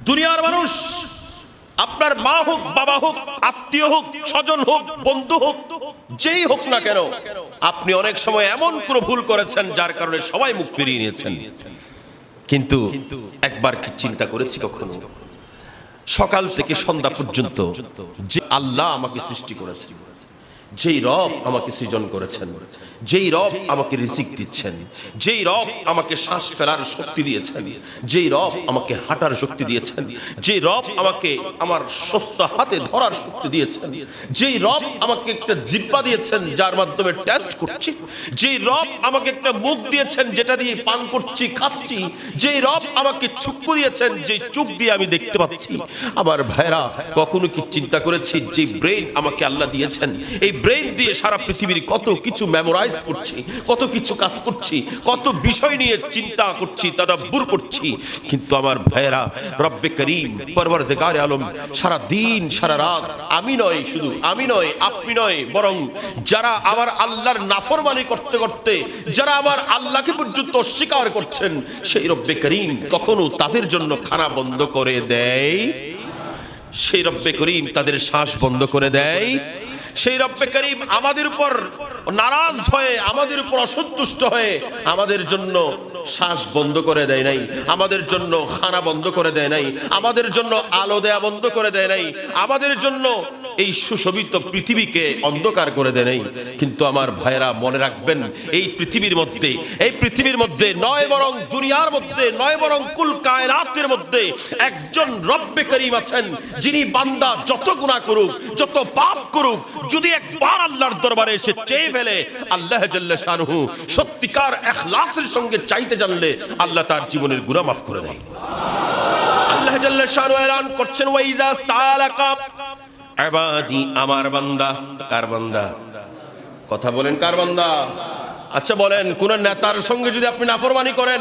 দুনিয়ার মানুষ, আপনার মা হোক, বাবা হোক, আত্মীয় হোক, স্বজন হোক, বন্ধু হোক, যেই হোক না কেন, আপনি অনেক সময় এমন কোনো ভুল করেছেন যার কারণে সবাই মুখ ফিরিয়ে নিয়েছেন। কিন্তু একবার কি চিন্তা করেছি কখনো, সকাল থেকে সন্ধ্যা পর্যন্ত যে আল্লাহ আমাকে সৃষ্টি করেছেন, যেই রব আমাকে সৃজন করেছেন, যেই রব আমাকে রিজিক দিচ্ছেন, যেই রব আমাকে শ্বাস ফেলার শক্তি দিয়েছেন, যেই রব আমাকে হাঁটার শক্তি দিয়েছেন, যেই রব আমাকে আমার সুস্থ হাতে ধরার শক্তি দিয়েছেন, যেই রব আমাকে একটা জিহ্বা দিয়েছেন যার মাধ্যমে টেস্ট করছি, যেই রব আমাকে একটা মুখ দিয়েছেন যেটা দিয়ে পান করছি, খাচ্ছি, যেই রব আমাকে চক্ষু দিয়েছেন যেই চোখ দিয়ে আমি দেখতে পাচ্ছি, আমার ভাইরা কখনো কি চিন্তা করেছি যে ব্রেন আমাকে আল্লাহ দিয়েছেন, এই ব্রেন দিয়ে সারা পৃথিবীর কত কিছু মেমোরাইজ করছি, কত কিছু কাজ করছি, কত বিষয় নিয়ে চিন্তা করছি, তাদাব্বুর করছি। কিন্তু আমার ভাইয়েরা, রব্বে করিম পরওয়ারদিগারে আলম সারা দিন সারা রাত আমি নয়, শুধু আমি নয়, আপনি নয়, বরং যারা আমার আল্লাহর নাফরমানি করতে করতে যারা আমার আল্লাহকে পর্যন্ত অস্বীকার করছেন, সেই রব্বে করিম কখনো তাদের জন্য খানা বন্ধ করে দেয়? সেই রব্বে করিম তাদের শ্বাস বন্ধ করে দেয়? সেই রব্বে করিম আমাদের উপর নারাজ হয়ে, আমাদের উপর অসন্তুষ্ট হয়ে আমাদের জন্য শ্বাস বন্ধ করে দেয় নাই, আমাদের জন্য খানা বন্ধ করে দেয় নাই, আমাদের জন্য আলো দেয়া বন্ধ করে দেয় নাই, আমাদের জন্য এই সুশোভিত পৃথিবীকে অন্ধকার করে দেয় নাই। কিন্তু আমার ভাইরা মনে রাখবেন, এই পৃথিবীর মধ্যে নয় বরং দুনিয়ার মধ্যে নয় বরং কুল কায়নাতের মধ্যে একজন রব্বে করিম আছেন, যিনি বান্দা যত গুনাহ করুক, যত পাপ করুক, যদি একবার আল্লাহর দরবারে এসে চেয়ে ফেলে, আল্লাহ জাল্লা শানুহু সত্যিকার ইখলাসের সঙ্গে চাইতে জানলে আল্লাহ তার জীবনের গুনাহ মাফ করে দেয়। আল্লাহ জাল্লা শানুহু এলান করছেন, ওয়াইজা সালাকা ইবাদি, আমার বান্দা। কার বান্দা? কথা বলেন, কার বান্দা? আচ্ছা বলেন, কোন নেতার সঙ্গে যদি আপনি নাফরমানি করেন,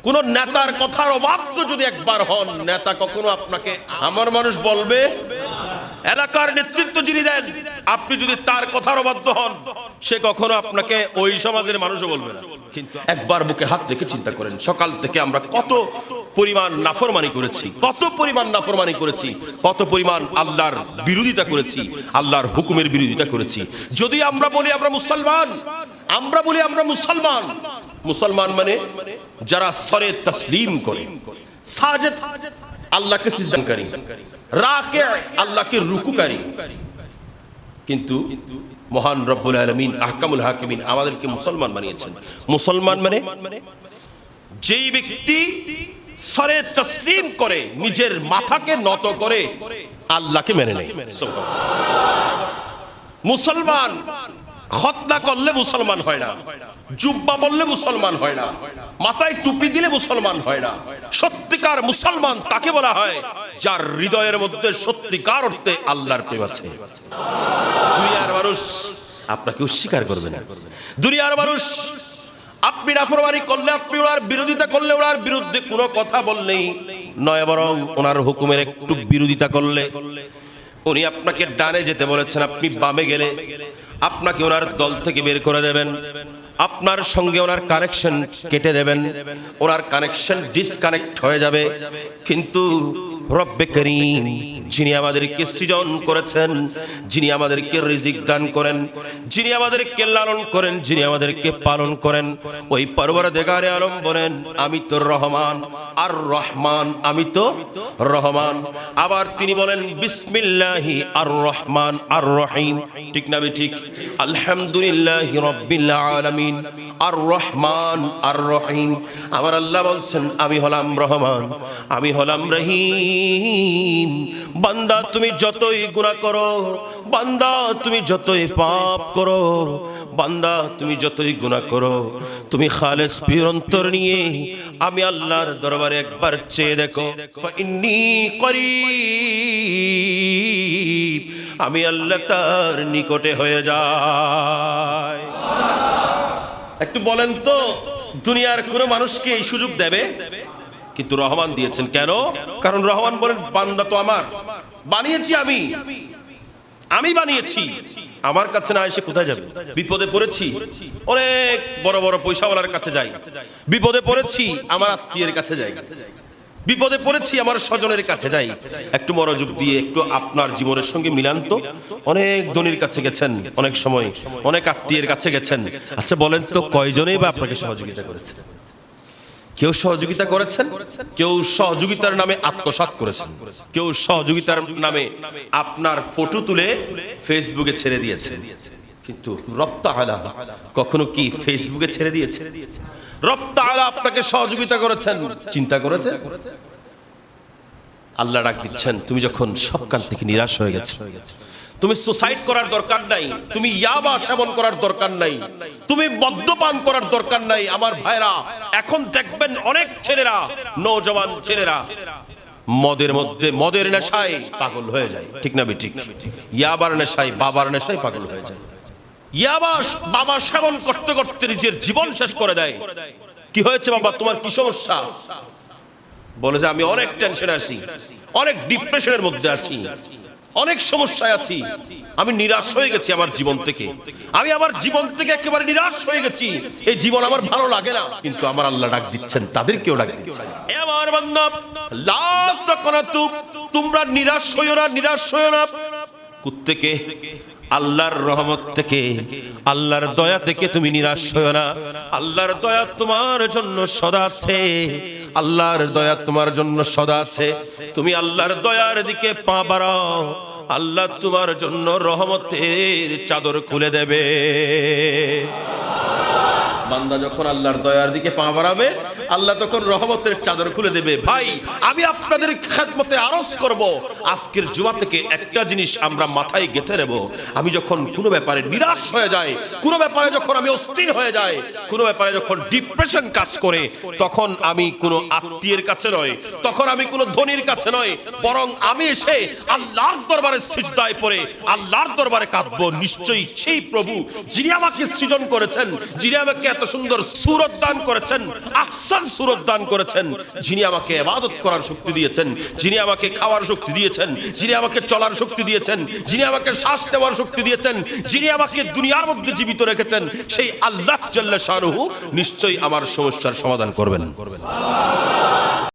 কোন নেতার কথার অবাধ্য যদি একবার হন, নেতা কখনো আপনাকে আমার মানুষ বলবে? এলাকার নেতৃত্ব যিনি দেন, আপনি যদি তার কথার অবাধ্য হন, সে কখনো আপনাকে ওই সমাজের মানুষও বলবে না। কিন্তু একবার বুকে হাত রেখে চিন্তা করেন, সকাল থেকে আমরা কত পরিমাণ নাফরমানি করেছি, কত পরিমাণ নাফরমানি করেছি, কত পরিমাণ আল্লাহর বিরোধিতা করেছি, আল্লাহর হুকুমের বিরোধিতা করেছি। যদি আমরা বলি আমরা মুসলমান, আমরা বলি আমরা মুসলমান, মুসলমান মানে যারা সরে তসলিম করে, সাজেদ আল্লাহকে সিজদাকারী, রাকে আল্লাহকে রুকুকারী। কিন্তু মহান রব্বুল আলামিন আহকামুল হাকিমিন আমাদেরকে মুসলমান বানিয়েছেন। মুসলমান মানে যেই ব্যক্তি সরে তসলিম করে, নিজের মাথাকে নত করে আল্লাহকে মেনে নেয়। মুসলমান খতনা করলে মুসলমান হয় না, জুব্বা বললে মুসলমান হয় না, মাথায় টুপি দিলে মুসলমান হয় না। সত্যিকার মুসলমান তাকে বলা হয় যার হৃদয়ের মধ্যে সত্যিকার অর্থে আল্লাহর প্রেম আছে। দুনিয়ার মানুষ আপনাকে অস্বীকার করবে না, দুনিয়ার মানুষ আপনি নাফরমানি করলে, আপনি ওনার বিরোধিতা করলে, ওনার বিরুদ্ধে কোনো কথা বললেই নয় বরং ওনার হুকুমের একটু বিরোধিতা করলে, উনি আপনাকে ডানে যেতে বলেছেন, আপনি বামে গেলে আপনাকে ওনার দল থেকে বের করে দেবেন, আপনার সঙ্গে ওনার কানেকশন কেটে দেবেন, ওনার কানেকশন ডিসকানেক্ট হয়ে যাবে। কিন্তু রব্বে করিম যিনি আমাদেরকে সৃজন করেছেন, যিনি আমাদেরকে রিজিক দান করেন, যিনি আমাদেরকে লালন করেন, যিনি আমাদেরকে পালন করেন, ওই পরওয়ারদিগারে আলম বলেন, আমি তো রহমান আর রহমান, আমি তো রহমান। আবার তিনি বলেন বিসমিল্লাহি আর রহমান আর রহিম, ঠিক না ঠিক? আলহামদুলিল্লাহি রাব্বিল আলামিন আর রহমান আর রহিম। আমার আল্লাহ বলছেন আমি হলাম রহমান, আমি হলাম রহিম। বান্দা তুমি যতই গুনাহ করো, বান্দা তুমি যতই পাপ করো, বান্দা তুমি যতই গুনাহ করো, তুমি খালেস অন্তর নিয়ে আমি আল্লাহর দরবারে একবার চেয়ে দেখো, ফাইন্নী করিব, আমি আল্লাহ তার নিকটে হয়ে যায়। একটু বলেন তো, দুনিয়ার কোন মানুষকে এই সুযোগ দেবে? কিন্তু রহমান দিয়েছেন। কেন? কারণ রহমান বলেন বান্দা তো আমার, বানিয়েছি আমি বানিয়েছি, আমার কাছে না এসে কোথায় যাবে? বিপদে পড়েছি অনেক বড় বড় পয়সাওয়ালার কাছে যাই, বিপদে পড়েছি আমার আত্মীয়ের কাছে যাই, বিপদে পড়েছি, আমার স্বজনের কাছে যাই, একটু মনোযোগ দিয়ে একটু আপনার জীবনের সঙ্গে মিলান তো। অনেক ধনীর কাছে গেছেন, অনেক সময় অনেক আত্মীয়ের কাছে গেছেন, আচ্ছা বলেন তো কয়জনেই বা আপনাকে সহযোগিতা করেছে? কেউ সহযোগিতা করেছেন, কেউ সহযোগিতার নামে আত্মসাৎ করেছেন, কেউ সহযোগিতার নামে আপনার ফটো তুলে ফেসবুকে ছেড়ে দিয়েছে। কিন্তু রব তাআলা কখনো কি ফেসবুকে ছেড়ে দিয়েছে? রব তাআলা আপনাকে সহযোগিতা করেছেন, চিন্তা করেছেন? আল্লাহ ডাক দিচ্ছেন, তুমি যখন সব কান থেকে নিরাশ হয়ে গেছো, তুমি সুসাইড করার দরকার নাই, তুমি ইয়াবা সেবন করার দরকার নাই, তুমি মদ্যপান করার দরকার নাই। আমার ভাইরা, এখন দেখবেন অনেক ছেলেরা, নওজওয়ান ছেলেরা মদের মধ্যে, মদের নেশায় পাগল হয়ে যায়, ঠিক না বেঠিক? ইয়াবার নেশায়, বাবার নেশায় পাগল হয়ে যায়। ইয়াবা বাবা সেবন করতে করতে নিজের জীবন শেষ করে দেয়। কি হয়েছে বাবা, তোমার কি সমস্যা? বলে যে আমি অনেক টেনশনে আছি, অনেক ডিপ্রেশনের মধ্যে আছি, অনেক সমস্যায় আছি, আমি নিরাশ হয়ে গেছি আমার জীবন থেকে, আমি আমার জীবন থেকে একেবারে নিরাশ হয়ে গেছি, এই জীবন আমার ভালো লাগে না। কিন্তু আমার আল্লাহ ডাক দিচ্ছেন, তাদেরকেও ডাক দিচ্ছেন, এ আমার বান্দা লা তাকনাতু, তোমরা নিরাশ হইও না, নিরাশ হইও না। কোত্থেকে? আল্লাহর রহমত থেকে, আল্লাহর দয়া থেকে তুমি নিরাশ হইও না। আল্লাহর দয়া তোমার জন্য সদা আছে, আল্লাহর দয়া তোমার জন্য সদা আছে। তুমি আল্লাহর দয়ার দিকে পা বাড়াও, আল্লাহ তোমার জন্য রহমতের চাদর খুলে দেবে। বান্দা যখন আল্লাহর দয়ার দিকে পা বাড়াবে, আল্লাহ তখন রহমতের চাদর খুলে দেবে। ভাই, আমি আপনাদের খেদমতে আরজ করব, আজকের জুমা থেকে একটা জিনিস আমরা মাথায় গেঁথে নেব। আমি যখন কোনো ব্যাপারে নিরাশ হয়ে যাই, কোনো ব্যাপারে যখন আমি অস্থির হয়ে যাই, কোনো ব্যাপারে যখন ডিপ্রেশন কাজ করে, তখন আমি কোনো আত্মীয়ের কাছে নয়, তখন আমি কোনো ধনীর কাছে নয়, বরং আমি এসে আল্লাহর দরবারে সিজদায় পড়ে আল্লাহর দরবারে কাঁদবো। নিশ্চয়ই সেই প্রভু যিনি আমাকে সৃজন করেছেন, যিনি আমাকে এত সুন্দর সূরত দান করেছেন, আহসান সূরত দান করেছেন, যিনি আমাকে ইবাদত করার শক্তি দিয়েছেন, যিনি আমাকে খাওয়ার শক্তি দিয়েছেন, যিনি আমাকে চলার শক্তি দিয়েছেন, যিনি আমাকে শ্বাস নেওয়ার শক্তি দিয়েছেন, যিনি আমাকে দুনিয়ার মধ্যে জীবিত রেখেছেন, সেই আল্লাহ জাল্লা শানুহু নিশ্চয়ই আমার সমস্যার সমাধান করবেন।